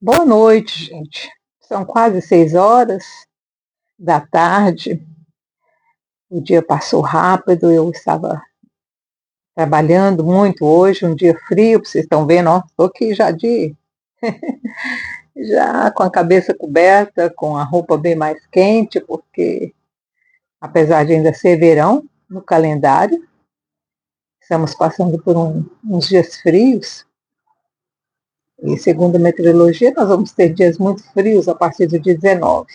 Boa noite, gente. São quase 6 horas da tarde. O dia passou rápido. Eu estava trabalhando muito hoje, um dia frio, vocês estão vendo, ó, estou aqui já com a cabeça coberta, com a roupa bem mais quente, porque apesar de ainda ser verão no calendário, estamos passando por uns dias frios. E segundo a meteorologia, nós vamos ter dias muito frios a partir do dia 19.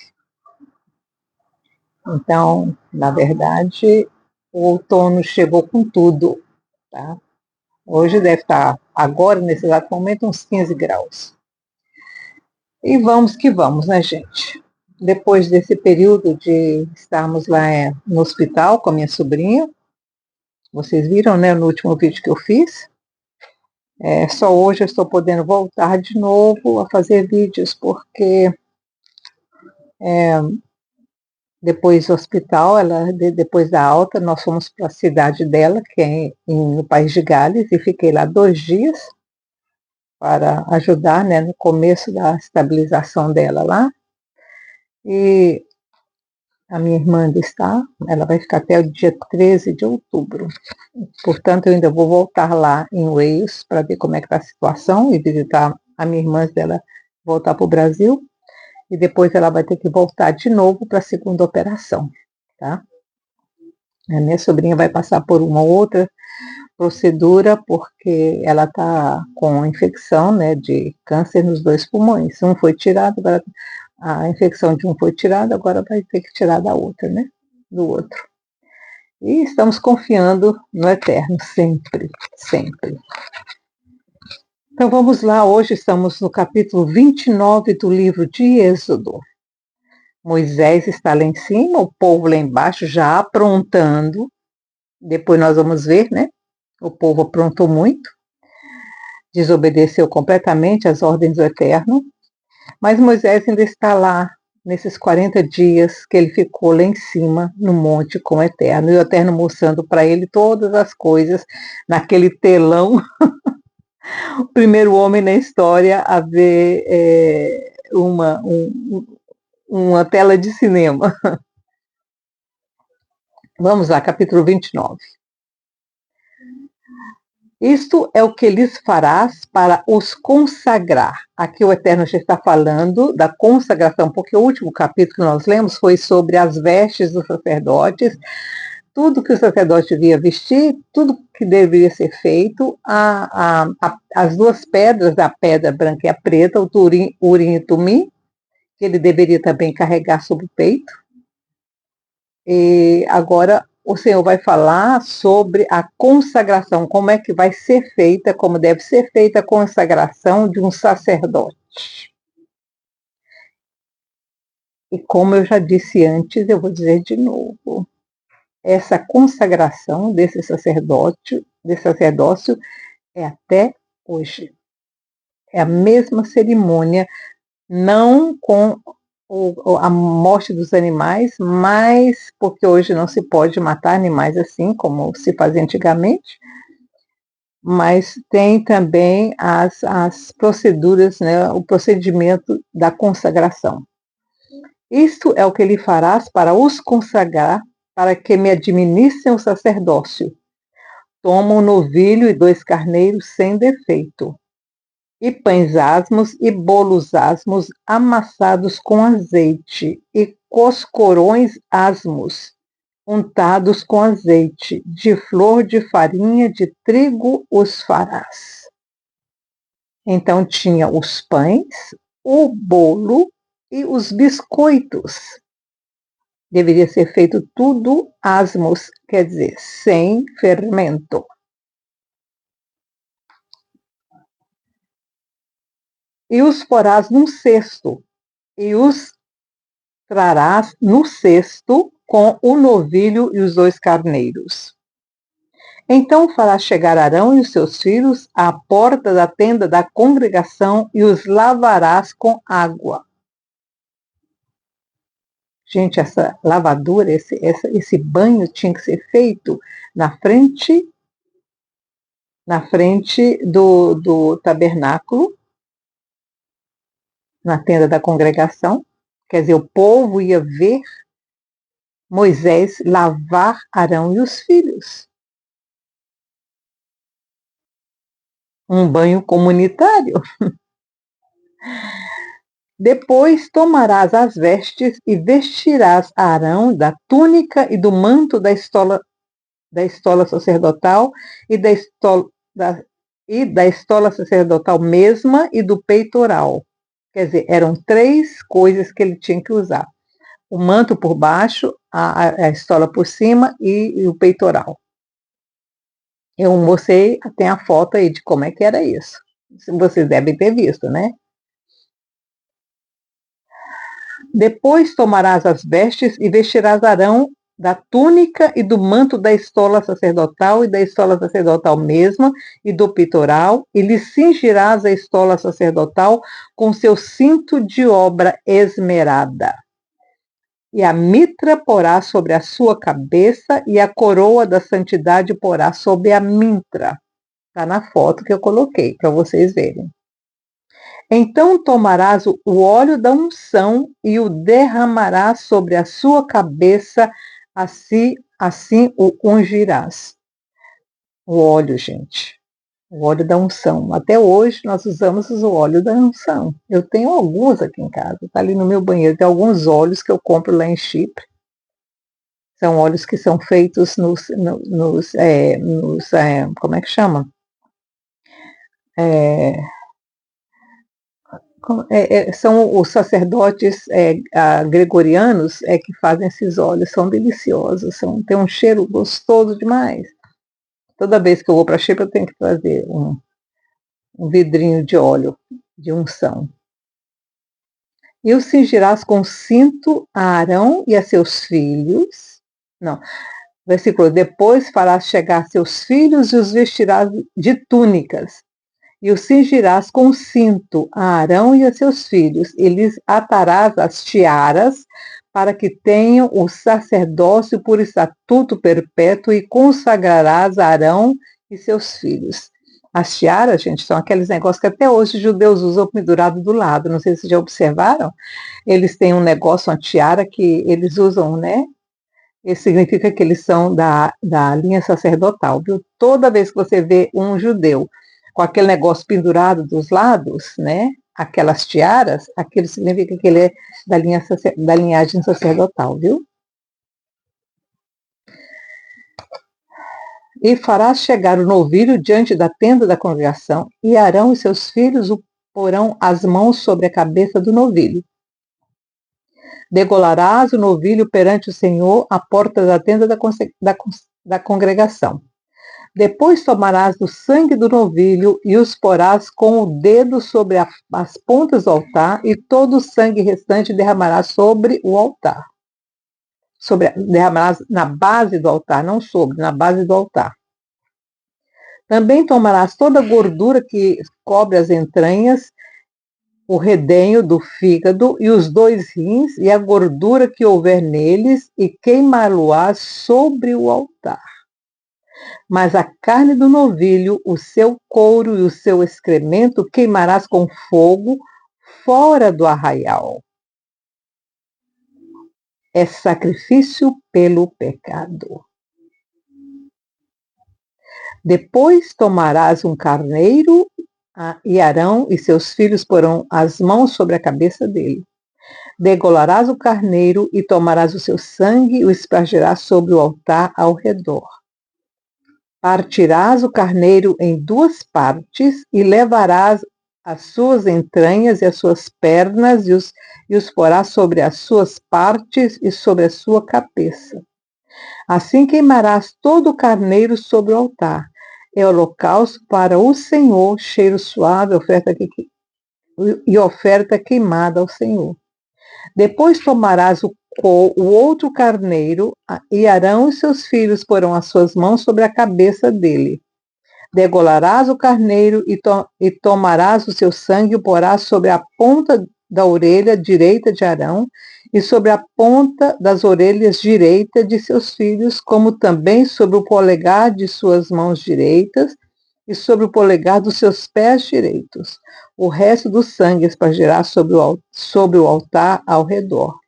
Então, na verdade, o outono chegou com tudo, tá? Hoje deve estar, agora, nesse exato momento, uns 15 graus. E vamos que vamos, né, gente? Depois desse período de estarmos lá no hospital com a minha sobrinha, vocês viram, né, no último vídeo que eu fiz, só hoje eu estou podendo voltar de novo a fazer vídeos, porque depois do hospital, depois da alta, nós fomos para a cidade dela, que é no País de Gales, e fiquei lá 2 dias para ajudar, né, no começo da estabilização dela lá. E a minha irmã ainda está, ela vai ficar até o dia 13 de outubro. Portanto, eu ainda vou voltar lá em Wales para ver como é que está a situação e visitar a minha irmã dela voltar para o Brasil. E depois ela vai ter que voltar de novo para a segunda operação, tá? A minha sobrinha vai passar por uma outra procedura porque ela está com infecção, né, de câncer nos 2 pulmões. Um foi tirado, agora a infecção de um foi tirada, agora vai ter que tirar da outra, né, do outro. E estamos confiando no Eterno, sempre, sempre. Então vamos lá, hoje estamos no capítulo 29 do livro de Êxodo. Moisés está lá em cima, o povo lá embaixo já aprontando. Depois nós vamos ver, né? O povo aprontou muito, desobedeceu completamente às ordens do Eterno, mas Moisés ainda está lá, nesses 40 dias que ele ficou lá em cima, no monte com o Eterno, e o Eterno mostrando para ele todas as coisas, naquele telão, o primeiro homem na história a ver uma tela de cinema. Vamos lá, capítulo 29. Isto é o que lhes farás para os consagrar. Aqui o Eterno já está falando da consagração, porque o último capítulo que nós lemos foi sobre as vestes dos sacerdotes, tudo que o sacerdote devia vestir, tudo que deveria ser feito, as 2 pedras, a pedra branca e a preta, o Urim e Tumim, que ele deveria também carregar sobre o peito. E agora o Senhor vai falar sobre a consagração, como é que vai ser feita, como deve ser feita a consagração de um sacerdote. E como eu já disse antes, eu vou dizer de novo, essa consagração desse sacerdócio é até hoje. É a mesma cerimônia, não com a morte dos animais, mas porque hoje não se pode matar animais assim como se fazia antigamente, mas tem também as proceduras, né, o procedimento da consagração. Isto é o que lhe farás para os consagrar, para que me administrem o sacerdócio. Toma um novilho e 2 carneiros sem defeito, e pães asmos e bolos asmos amassados com azeite, e coscorões asmos untados com azeite, de flor de farinha de trigo os farás. Então tinha os pães, o bolo e os biscoitos. Deveria ser feito tudo asmos, quer dizer, sem fermento. E os porás num cesto, e os trarás no cesto com o novilho e os 2 carneiros. Então farás chegar Arão e os seus filhos à porta da tenda da congregação e os lavarás com água. Gente, essa lavadura, esse banho tinha que ser feito na frente do tabernáculo, na tenda da congregação. Quer dizer, o povo ia ver Moisés lavar Arão e os filhos. Um banho comunitário. Depois tomarás as vestes e vestirás Arão da túnica e do manto da estola sacerdotal e da estola sacerdotal mesma e do peitoral. Quer dizer, eram 3 coisas que ele tinha que usar. O manto por baixo, a estola por cima e o peitoral. Eu mostrei, tem a foto aí de como é que era isso. Vocês devem ter visto, né? Depois tomarás as vestes e vestirás Arão da túnica e do manto da estola sacerdotal e da estola sacerdotal mesma e do peitoral, e lhe cingirás a estola sacerdotal com seu cinto de obra esmerada. E a mitra porá sobre a sua cabeça, e a coroa da santidade porá sobre a mitra. Está na foto que eu coloquei para vocês verem. Então tomarás o óleo da unção e o derramarás sobre a sua cabeça, assim o ungirás. O óleo, gente. O óleo da unção. Até hoje nós usamos o óleo da unção. Eu tenho alguns aqui em casa. Está ali no meu banheiro. Tem alguns óleos que eu compro lá em Chipre. São óleos que são feitos como é que chama? São os sacerdotes gregorianos que fazem esses óleos, são deliciosos, tem um cheiro gostoso demais. Toda vez que eu vou para Chipre eu tenho que trazer um vidrinho de óleo de unção. E o cingirás com cinto a Arão e a seus filhos. Não, versículo, depois farás chegar seus filhos e os vestirás de túnicas. E o cingirás com cinto a Arão e a seus filhos, e lhes atarás as tiaras, para que tenham o sacerdócio por estatuto perpétuo, e consagrarás a Arão e seus filhos. As tiaras, gente, são aqueles negócios que até hoje os judeus usam pendurado do lado, não sei se vocês já observaram, eles têm um negócio, uma tiara que eles usam, né? Isso significa que eles são da linha sacerdotal, viu? Toda vez que você vê um judeu com aquele negócio pendurado dos lados, né? Aquelas tiaras, aquilo significa que ele é da linhagem sacerdotal, viu? E farás chegar o novilho diante da tenda da congregação, e Arão e seus filhos o porão as mãos sobre a cabeça do novilho. Degolarás o novilho perante o Senhor à porta da tenda da congregação. Depois tomarás do sangue do novilho e os porás com o dedo sobre as pontas do altar, e todo o sangue restante derramarás sobre o altar. Derramarás na base do altar, não sobre, na base do altar. Também tomarás toda a gordura que cobre as entranhas, o redenho do fígado e os 2 rins, e a gordura que houver neles, e queimá-lo-ás sobre o altar. Mas a carne do novilho, o seu couro e o seu excremento queimarás com fogo fora do arraial. É sacrifício pelo pecado. Depois tomarás um carneiro, e Arão e seus filhos porão as mãos sobre a cabeça dele. Degolarás o carneiro e tomarás o seu sangue e o espargirás sobre o altar ao redor. Partirás o carneiro em 2 partes e levarás as suas entranhas e as suas pernas e os porás sobre as suas partes e sobre a sua cabeça. Assim queimarás todo o carneiro sobre o altar. É holocausto para o Senhor, cheiro suave, oferta queimada ao Senhor. Depois tomarás o outro carneiro, e Arão e seus filhos porão as suas mãos sobre a cabeça dele. Degolarás o carneiro e tomarás o seu sangue e o porás sobre a ponta da orelha direita de Arão e sobre a ponta das orelhas direita de seus filhos, como também sobre o polegar de suas mãos direitas e sobre o polegar dos seus pés direitos. O resto do sangue espargirá sobre o altar ao redor.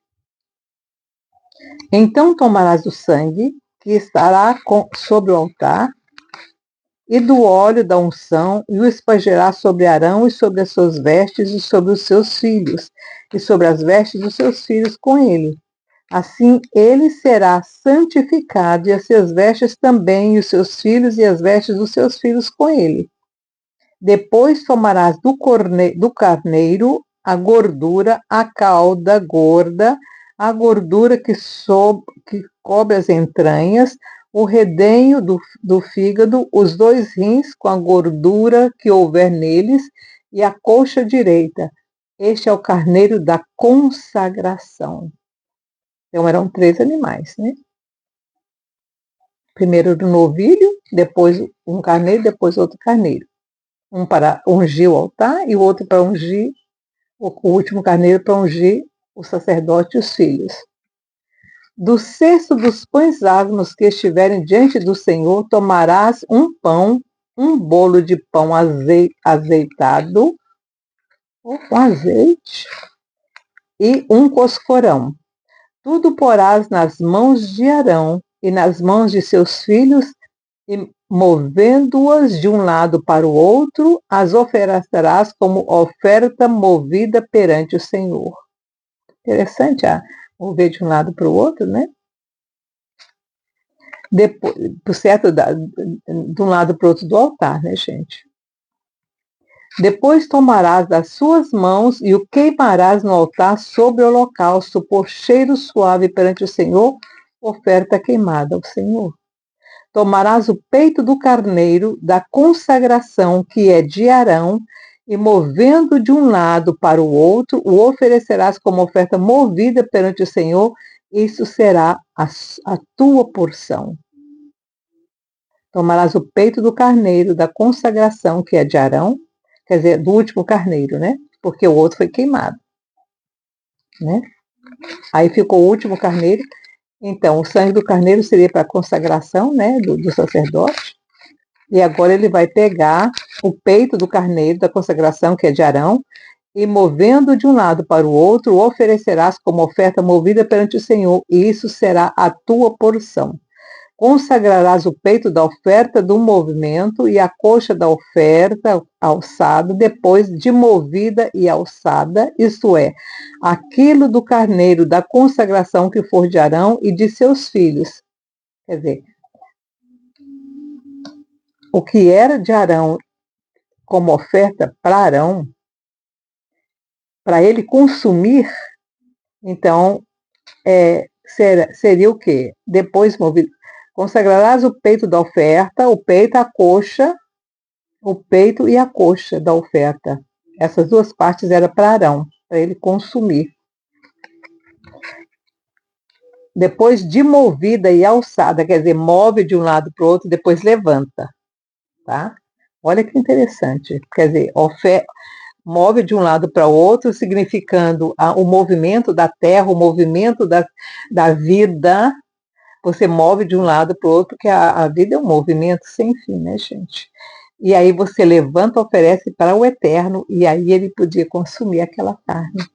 Então tomarás do sangue que estará sobre o altar e do óleo da unção, e o espargirás sobre Arão e sobre as suas vestes e sobre os seus filhos, e sobre as vestes dos seus filhos com ele. Assim ele será santificado, e as suas vestes também, e os seus filhos, e as vestes dos seus filhos com ele. Depois tomarás do carneiro a gordura, a cauda gorda, a gordura que cobre as entranhas, o redenho do fígado, os 2 rins com a gordura que houver neles, e a coxa direita. Este é o carneiro da consagração. Então eram 3 animais, né? Primeiro do novilho, depois um carneiro, depois outro carneiro. Um para ungir o altar e o outro para ungir, o último carneiro para ungir o sacerdote e os filhos. Do cesto dos pães asmos que estiverem diante do Senhor, tomarás um pão, um bolo de pão azeitado, ou com azeite, e um coscorão. Tudo porás nas mãos de Arão e nas mãos de seus filhos, e movendo-as de um lado para o outro, as oferecerás como oferta movida perante o Senhor. Interessante, mover de um lado para o outro, né? Depois, por certo, de um lado para o outro do altar, né, gente? Depois tomarás das suas mãos e o queimarás no altar sobre o holocausto, por cheiro suave perante o Senhor, oferta queimada ao Senhor. Tomarás o peito do carneiro da consagração, que é de Arão, e movendo de um lado para o outro, o oferecerás como oferta movida perante o Senhor. Isso será a tua porção. Tomarás o peito do carneiro da consagração, que é de Arão, quer dizer, do último carneiro, né? Porque o outro foi queimado, né? Aí ficou o último carneiro. Então, o sangue do carneiro seria para a consagração, né, do sacerdote. E agora ele vai pegar o peito do carneiro da consagração, que é de Arão, e movendo de um lado para o outro, o oferecerás como oferta movida perante o Senhor, e isso será a tua porção. Consagrarás o peito da oferta do movimento e a coxa da oferta alçada, depois de movida e alçada, isto é, aquilo do carneiro da consagração que for de Arão e de seus filhos. Quer dizer, o que era de Arão como oferta para Arão, para ele consumir, então, seria o quê? Depois movido. Consagrarás o peito da oferta, o peito, a coxa, o peito e a coxa da oferta. Essas 2 partes eram para Arão, para ele consumir. Depois de movida e alçada, quer dizer, move de um lado para o outro, depois levanta. Tá? Olha que interessante. Quer dizer, move de um lado para o outro, significando o movimento da terra, o movimento da vida. Você move de um lado para o outro, porque a vida é um movimento sem fim, né, gente? E aí você levanta, oferece para o Eterno, e aí ele podia consumir aquela carne.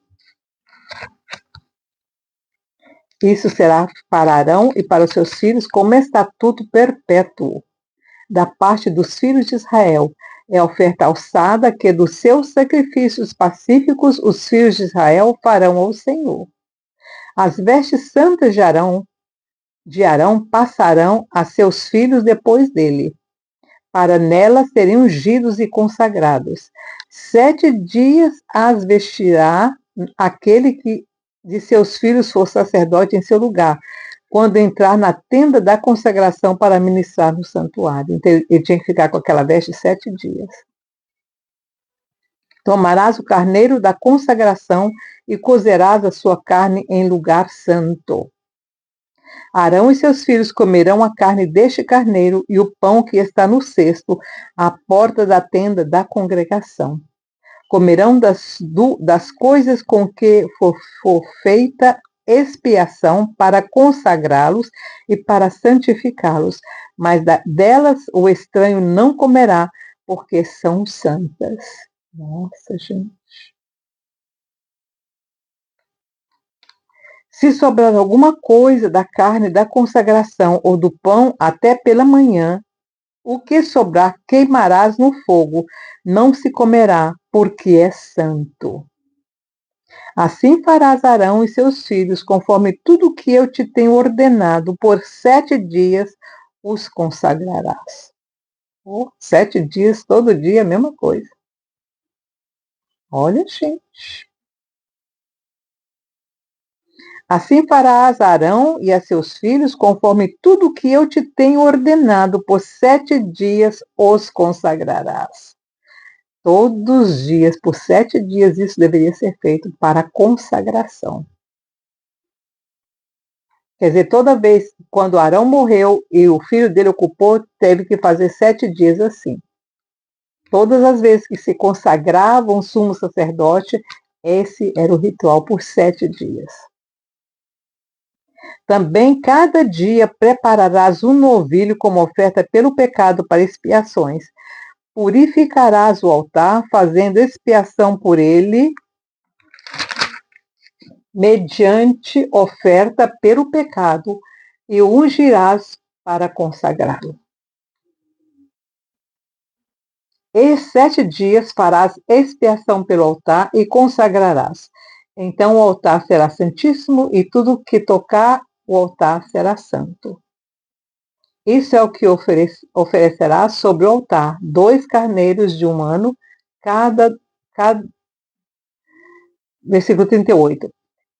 Isso será para Arão e para os seus filhos como estatuto perpétuo. Da parte dos filhos de Israel, é a oferta alçada que dos seus sacrifícios pacíficos os filhos de Israel farão ao Senhor. As vestes santas de Arão passarão a seus filhos depois dele, para nelas serem ungidos e consagrados. 7 dias as vestirá aquele que de seus filhos for sacerdote em seu lugar, quando entrar na tenda da consagração para ministrar no santuário. Então, ele tinha que ficar com aquela veste 7 dias. Tomarás o carneiro da consagração e cozerás a sua carne em lugar santo. Arão e seus filhos comerão a carne deste carneiro e o pão que está no cesto, à porta da tenda da congregação. Comerão das coisas com que for feita expiação para consagrá-los e para santificá-los, mas delas o estranho não comerá, porque são santas. Nossa, gente. Se sobrar alguma coisa da carne da consagração ou do pão até pela manhã, o que sobrar queimarás no fogo, não se comerá, porque é santo. Assim farás Arão e seus filhos, conforme tudo que eu te tenho ordenado, por 7 dias os consagrarás. 7 dias, todo dia, a mesma coisa. Olha, gente. Assim farás Arão e a seus filhos, conforme tudo que eu te tenho ordenado, por 7 dias os consagrarás. Todos os dias, por 7 dias, isso deveria ser feito para a consagração. Quer dizer, toda vez quando Arão morreu e o filho dele ocupou, teve que fazer 7 dias assim. Todas as vezes que se consagrava um sumo sacerdote, esse era o ritual por 7 dias. Também cada dia prepararás um novilho como oferta pelo pecado para expiações. Purificarás o altar, fazendo expiação por ele, mediante oferta pelo pecado, e o ungirás para consagrá-lo. E 7 dias farás expiação pelo altar e consagrarás. Então o altar será santíssimo e tudo que tocar o altar será santo. Isso é o que oferecerá sobre o altar: 2 carneiros de um ano, cada versículo 38.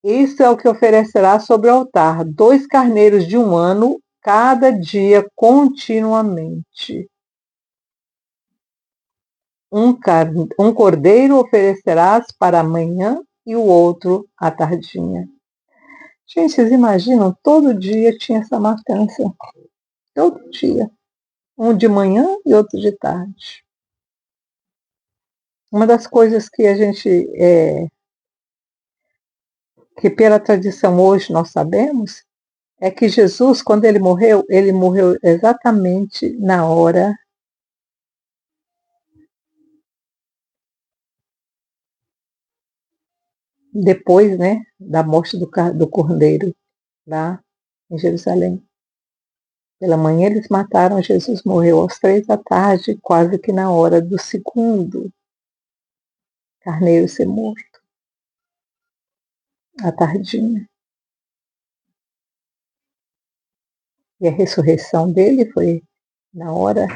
Isso é o que oferecerá sobre o altar: 2 carneiros de um ano, cada dia continuamente. Um cordeiro oferecerás para amanhã e o outro à tardinha. Gente, vocês imaginam? Todo dia tinha essa matança. Todo dia. Um de manhã e outro de tarde. Uma das coisas que a gente, que pela tradição hoje nós sabemos, é que Jesus, quando ele morreu exatamente na hora depois, né, da morte do cordeiro lá em Jerusalém. Pela manhã eles mataram, Jesus morreu às 3 da tarde, quase que na hora do segundo carneiro ser morto, à tardinha. E a ressurreição dele foi na hora,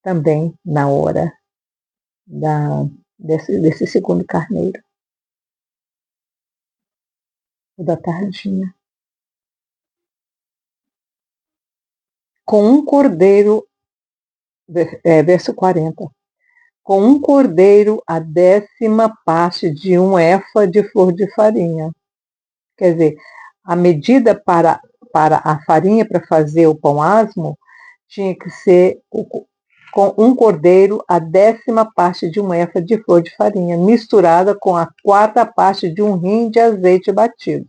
também na hora desse segundo carneiro, o da tardinha. Com um cordeiro, verso 40, com um cordeiro a 10ª parte de um efa de flor de farinha. Quer dizer, a medida para a farinha para fazer o pão asmo tinha que ser com um cordeiro a 10ª parte de um efa de flor de farinha, misturada com a 4ª parte de um rim de azeite batido.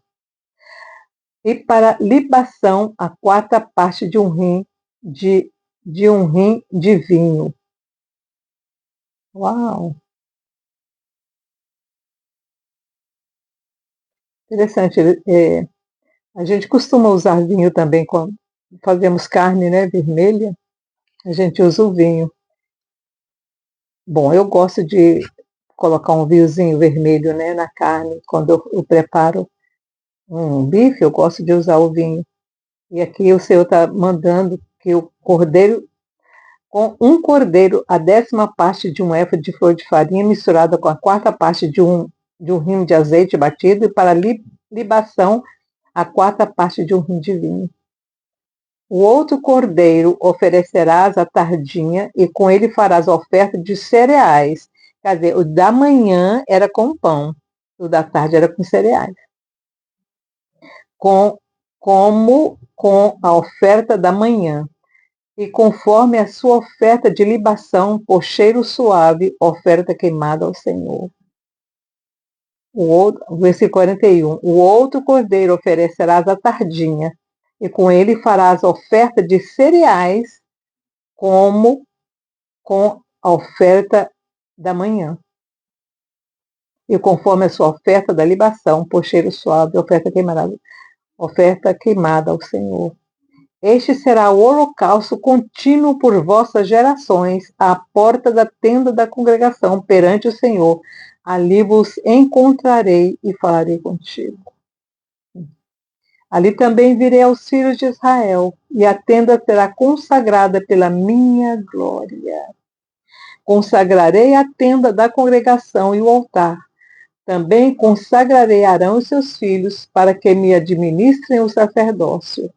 E para libação, a 4ª parte de um rim de vinho. Uau! Interessante. A gente costuma usar vinho também quando fazemos carne, né, vermelha. A gente usa o vinho. Bom, eu gosto de colocar um vinhozinho vermelho, né, na carne. Quando eu preparo um bife, eu gosto de usar o vinho. E aqui o Senhor está mandando que o cordeiro, com um cordeiro, a 10ª parte de um efa de flor de farinha, misturada com a 4ª parte de um rim de azeite batido, e para libação, a 4ª parte de um rim de vinho. O outro cordeiro oferecerás à tardinha, e com ele farás oferta de cereais. Quer dizer, o da manhã era com pão, o da tarde era com cereais. Como com a oferta da manhã, e conforme a sua oferta de libação, por cheiro suave, oferta queimada ao Senhor. Versículo 41. O outro cordeiro oferecerás à tardinha, e com ele farás oferta de cereais, como com a oferta da manhã, e conforme a sua oferta da libação, por cheiro suave, oferta queimada ao Senhor. Este será o holocausto contínuo por vossas gerações, à porta da tenda da congregação, perante o Senhor. Ali vos encontrarei e falarei contigo. Ali também virei aos filhos de Israel, e a tenda será consagrada pela minha glória. Consagrarei a tenda da congregação e o altar. Também consagrarei Arão e seus filhos, para que me administrem o sacerdócio.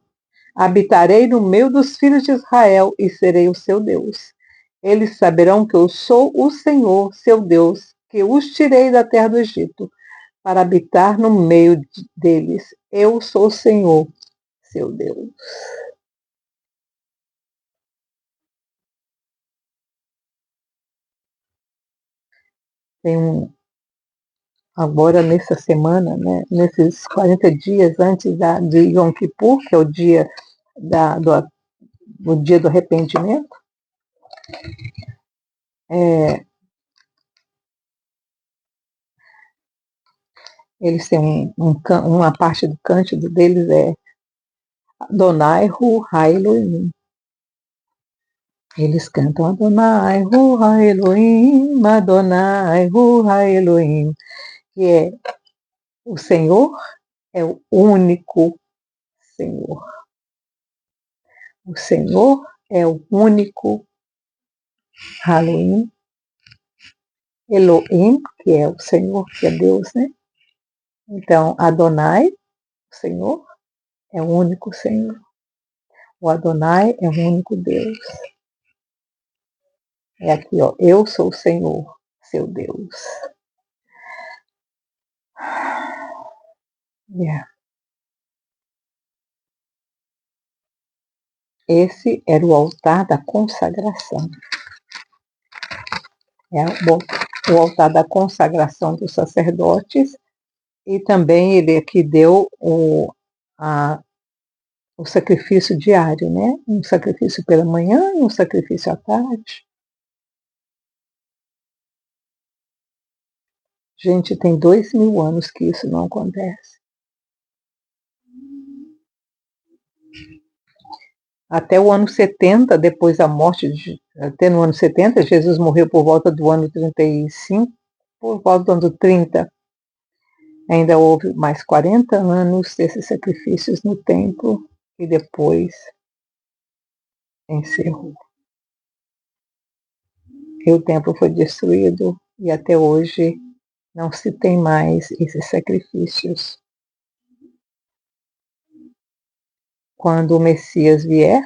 Habitarei no meio dos filhos de Israel e serei o seu Deus. Eles saberão que eu sou o Senhor, seu Deus, que os tirei da terra do Egito, para habitar no meio deles. Eu sou o Senhor, seu Deus. Agora, nessa semana, né, nesses 40 dias antes de Yom Kippur, que é o dia do dia do arrependimento, eles têm uma parte do cântico deles é Adonai Hu Ha Elohim. Eles cantam Adonai Hu Ha Elohim, Adonai Hu Ha Elohim, que é o Senhor é o único Senhor. O Senhor é o único Elohim, Elohim, que é o Senhor, que é Deus, né? Então, Adonai, o Senhor, é o único Senhor. O Adonai é o único Deus. É aqui, ó, eu sou o Senhor, seu Deus. Yeah. Esse era o altar da consagração. É o altar da consagração dos sacerdotes, e também ele aqui deu o sacrifício diário, né? Um sacrifício pela manhã e um sacrifício à tarde. Gente, tem 2000 anos que isso não acontece. Até o ano 70, depois da morte, até no ano 70, Jesus morreu por volta do ano 35, por volta do ano 30. Ainda houve mais 40 anos desses sacrifícios no templo e depois encerrou. E o templo foi destruído e até hoje não se tem mais esses sacrifícios. Quando o Messias vier,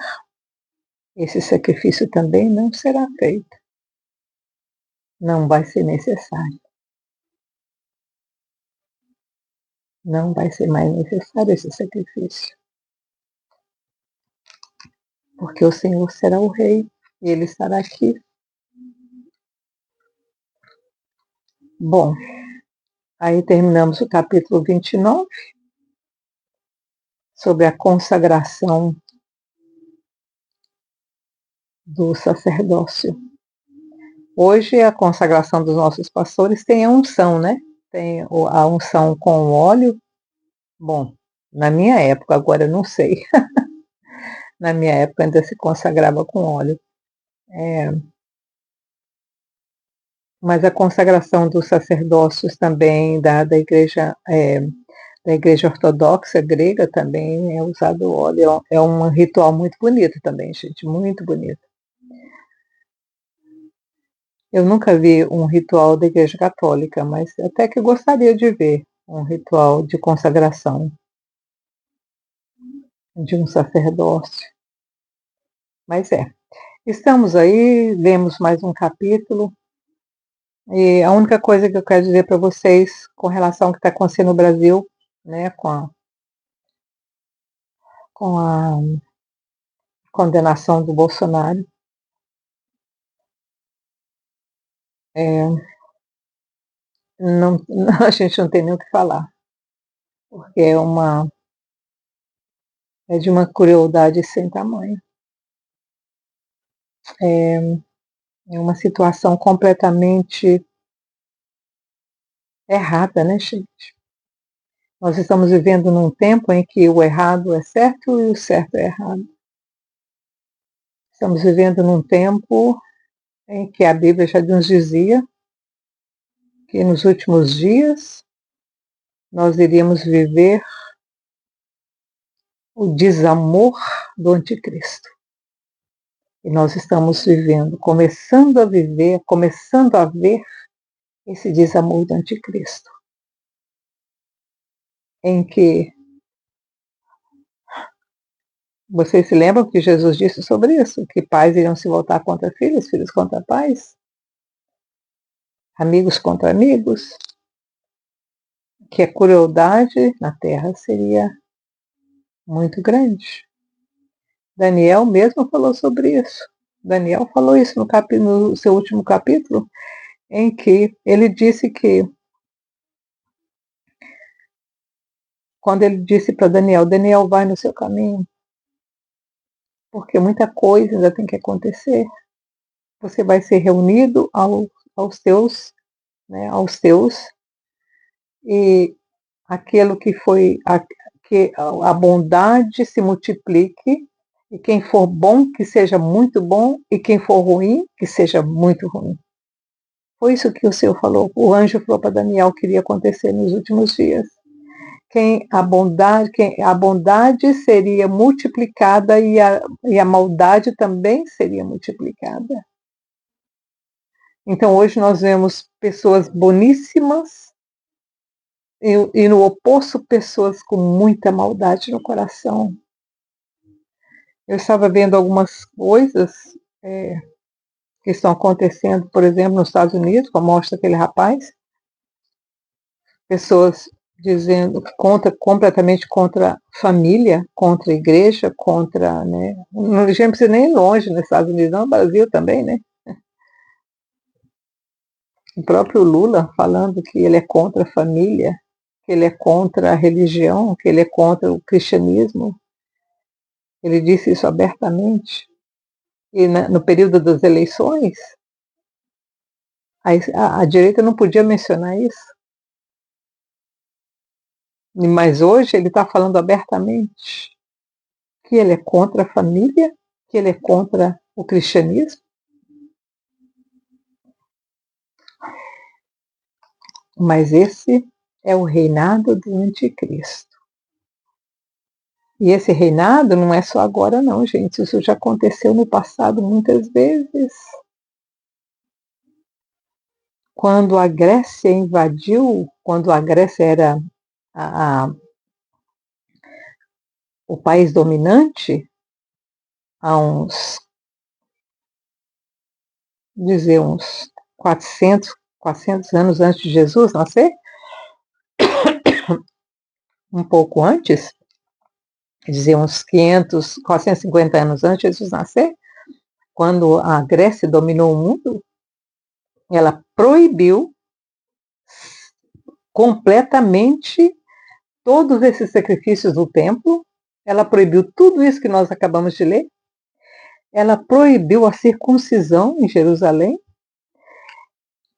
esse sacrifício também não será feito. Não vai ser necessário. Não vai ser mais necessário esse sacrifício. Porque o Senhor será o Rei e Ele estará aqui. Bom, aí terminamos o capítulo 29, sobre a consagração do sacerdócio. Hoje a consagração dos nossos pastores tem a unção, né? Tem a unção com óleo. Bom, na minha época, agora eu não sei. Na minha época ainda se consagrava com óleo. Mas a consagração dos sacerdócios também da igreja ortodoxa grega também é usado óleo. É um ritual muito bonito também, gente, muito bonito. Eu nunca vi um ritual da igreja católica, mas até que gostaria de ver um ritual de consagração de um sacerdócio. Mas estamos aí, lemos mais um capítulo, e a única coisa que eu quero dizer para vocês com relação ao que está acontecendo no Brasil, né, com a condenação do Bolsonaro, não, a gente não tem nem o que falar, porque é de uma crueldade sem tamanho. É uma situação completamente errada, né, gente? Nós estamos vivendo num tempo em que o errado é certo e o certo é errado. Estamos vivendo num tempo em que a Bíblia já nos dizia que nos últimos dias nós iríamos viver o desamor do anticristo. E nós estamos vivendo, começando a viver, começando a ver esse desamor do anticristo, em que vocês se lembram que Jesus disse sobre isso, que pais iriam se voltar contra filhos, filhos contra pais, amigos contra amigos, que a crueldade na terra seria muito grande. Daniel mesmo falou sobre isso. Daniel falou isso no seu último capítulo, em que ele disse que, quando ele disse para Daniel, Daniel, vai no seu caminho, porque muita coisa ainda tem que acontecer. Você vai ser reunido aos teus, né, aos teus, e aquilo que foi, que a bondade se multiplique, e quem for bom, que seja muito bom, e quem for ruim, que seja muito ruim. Foi isso que o Senhor falou, o anjo falou para Daniel que iria acontecer nos últimos dias. A bondade seria multiplicada e a maldade também seria multiplicada. Então hoje nós vemos pessoas boníssimas e no oposto pessoas com muita maldade no coração. Eu estava vendo algumas coisas que estão acontecendo, por exemplo, nos Estados Unidos, como mostra aquele rapaz, pessoas dizendo completamente contra a família, contra a igreja, contra, né? A gente não precisa nem ir longe nos Estados Unidos, não, no Brasil também, né? O próprio Lula falando que ele é contra a família, que ele é contra a religião, que ele é contra o cristianismo. Ele disse isso abertamente. E no período das eleições, a direita não podia mencionar isso. Mas hoje ele está falando abertamente que ele é contra a família, que ele é contra o cristianismo. Mas esse é o reinado do anticristo. E esse reinado não é só agora não, gente. Isso já aconteceu no passado muitas vezes. Quando a Grécia invadiu, quando a Grécia era o país dominante, há uns 400 anos antes de Jesus nascer, um pouco antes, dizer uns 500, 450 anos antes de Jesus nascer, quando a Grécia dominou o mundo, ela proibiu completamente todos esses sacrifícios do templo, ela proibiu tudo isso que nós acabamos de ler, ela proibiu a circuncisão em Jerusalém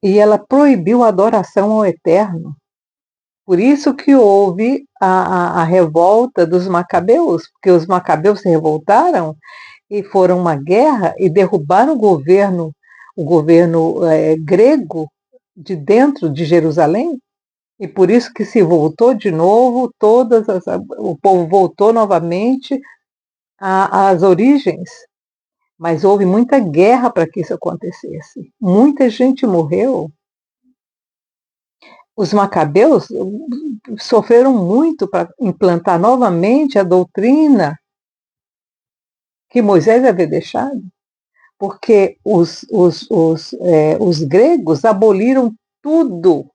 e ela proibiu a adoração ao Eterno. Por isso que houve a revolta dos macabeus, porque os macabeus se revoltaram e foram uma guerra e derrubaram o governo grego de dentro de Jerusalém, e por isso que se voltou de novo, o povo voltou novamente às origens, mas houve muita guerra para que isso acontecesse. Muita gente morreu. Os macabeus sofreram muito para implantar novamente a doutrina que Moisés havia deixado, porque os gregos aboliram tudo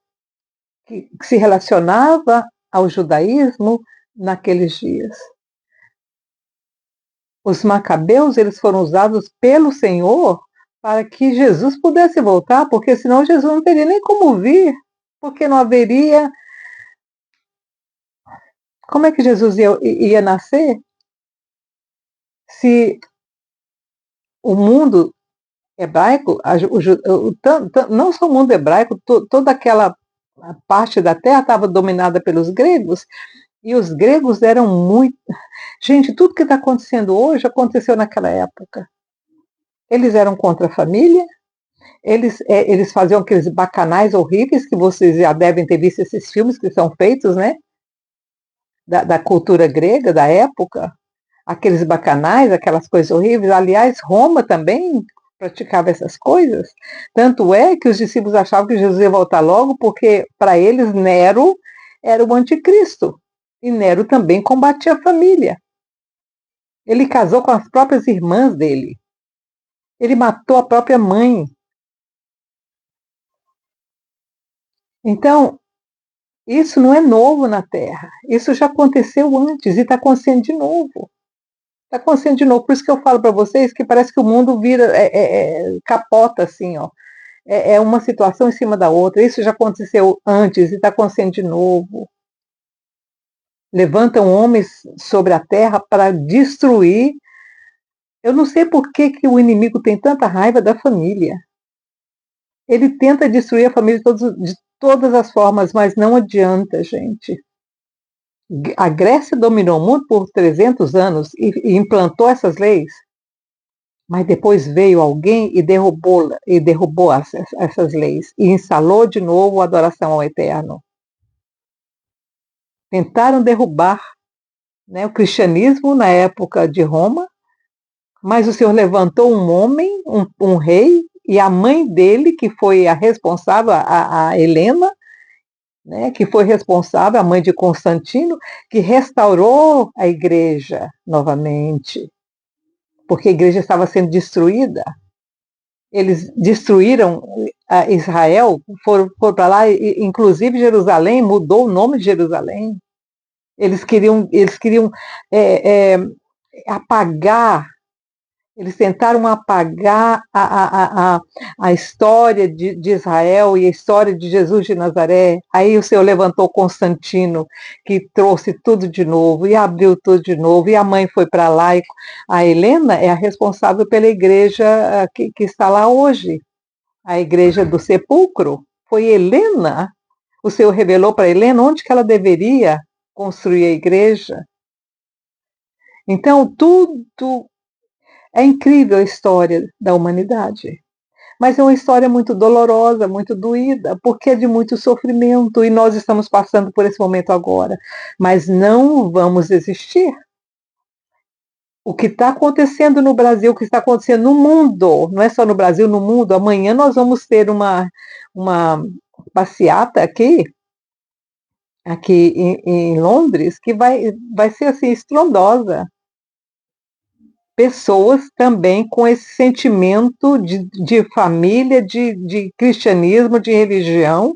que se relacionava ao judaísmo naqueles dias. Os macabeus, eles foram usados pelo Senhor para que Jesus pudesse voltar, porque senão Jesus não teria nem como vir, porque não haveria... Como é que Jesus ia nascer se o mundo hebraico, não só o mundo hebraico, toda aquela parte da terra estava dominada pelos gregos, e os gregos eram muito... Gente, tudo que está acontecendo hoje aconteceu naquela época. Eles eram contra a família, eles faziam aqueles bacanais horríveis, que vocês já devem ter visto esses filmes que são feitos, né? Da cultura grega, da época. Aqueles bacanais, aquelas coisas horríveis. Aliás, Roma também praticava essas coisas. Tanto é que os discípulos achavam que Jesus ia voltar logo, porque para eles Nero era o anticristo. E Nero também combatia a família. Ele casou com as próprias irmãs dele. Ele matou a própria mãe. Então, isso não é novo na Terra. Isso já aconteceu antes e está acontecendo de novo. Está acontecendo de novo. Por isso que eu falo para vocês que parece que o mundo vira, capota assim, ó. É uma situação em cima da outra. Isso já aconteceu antes e está acontecendo de novo. Levantam homens sobre a terra para destruir. Eu não sei por que o inimigo tem tanta raiva da família. Ele tenta destruir a família de todas as formas, mas não adianta, gente. A Grécia dominou o mundo por 300 anos e implantou essas leis, mas depois veio alguém e derrubou essas leis e instalou de novo a adoração ao Eterno. Tentaram derrubar, né, o cristianismo na época de Roma, mas o Senhor levantou um homem, um rei, e a mãe dele, que foi a responsável, a Helena, né, que foi responsável, a mãe de Constantino, que restaurou a igreja novamente, porque a igreja estava sendo destruída. Eles destruíram Israel, foram para lá, inclusive Jerusalém, mudou o nome de Jerusalém. Eles queriam apagar, eles tentaram apagar a história de Israel e a história de Jesus de Nazaré. Aí o Senhor levantou Constantino, que trouxe tudo de novo e abriu tudo de novo, e a mãe foi para lá. E a Helena é a responsável pela igreja que está lá hoje, a igreja do sepulcro. Foi Helena, o Senhor revelou para Helena onde que ela deveria construir a igreja. Então, tudo é incrível a história da humanidade, mas é uma história muito dolorosa, muito doída, porque é de muito sofrimento, e nós estamos passando por esse momento agora, mas não vamos desistir. O que está acontecendo no Brasil, o que está acontecendo no mundo, não é só no Brasil, no mundo. Amanhã nós vamos ter uma passeata aqui em Londres, que vai ser assim, estrondosa. Pessoas também com esse sentimento de família, de cristianismo, de religião,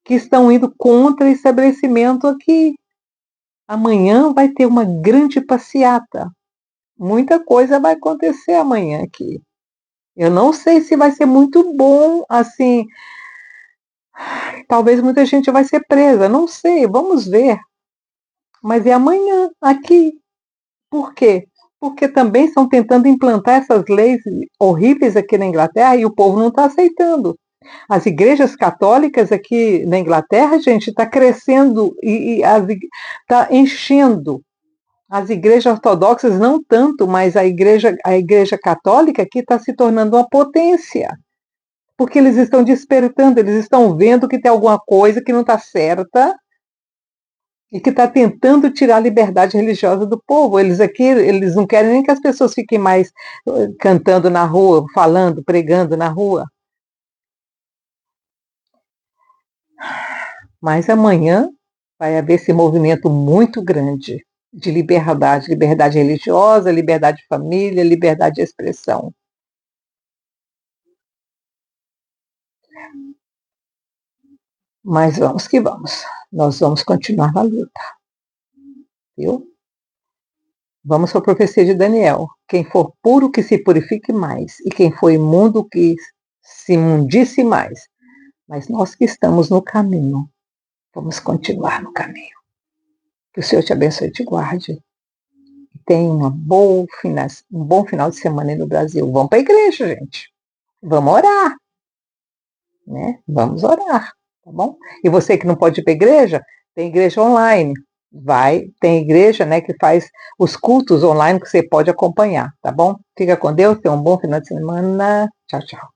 que estão indo contra o estabelecimento aqui. Amanhã vai ter uma grande passeata. Muita coisa vai acontecer amanhã aqui. Eu não sei se vai ser muito bom, assim, talvez muita gente vai ser presa, não sei, vamos ver. Mas é amanhã, aqui. Por quê? Porque também estão tentando implantar essas leis horríveis aqui na Inglaterra e o povo não está aceitando. As igrejas católicas aqui na Inglaterra, gente, está crescendo e está enchendo. As igrejas ortodoxas não tanto, mas a igreja católica aqui está se tornando uma potência. Porque eles estão despertando, eles estão vendo que tem alguma coisa que não está certa e que está tentando tirar a liberdade religiosa do povo. Eles não querem nem que as pessoas fiquem mais cantando na rua, falando, pregando na rua. Mas amanhã vai haver esse movimento muito grande de liberdade religiosa, liberdade de família, liberdade de expressão. Mas vamos que vamos. Nós vamos continuar na luta. Viu? Vamos para a profecia de Daniel. Quem for puro, que se purifique mais. E quem for imundo, que se imundice mais. Mas nós que estamos no caminho, vamos continuar no caminho. Que o Senhor te abençoe e te guarde. tenha um bom final de semana aí no Brasil. Vamos para a igreja, gente. Vamos orar, né? Vamos orar, tá bom? E você que não pode ir para a igreja, tem igreja online. Tem igreja, né, que faz os cultos online que você pode acompanhar, tá bom? Fica com Deus, tenha um bom final de semana. Tchau, tchau.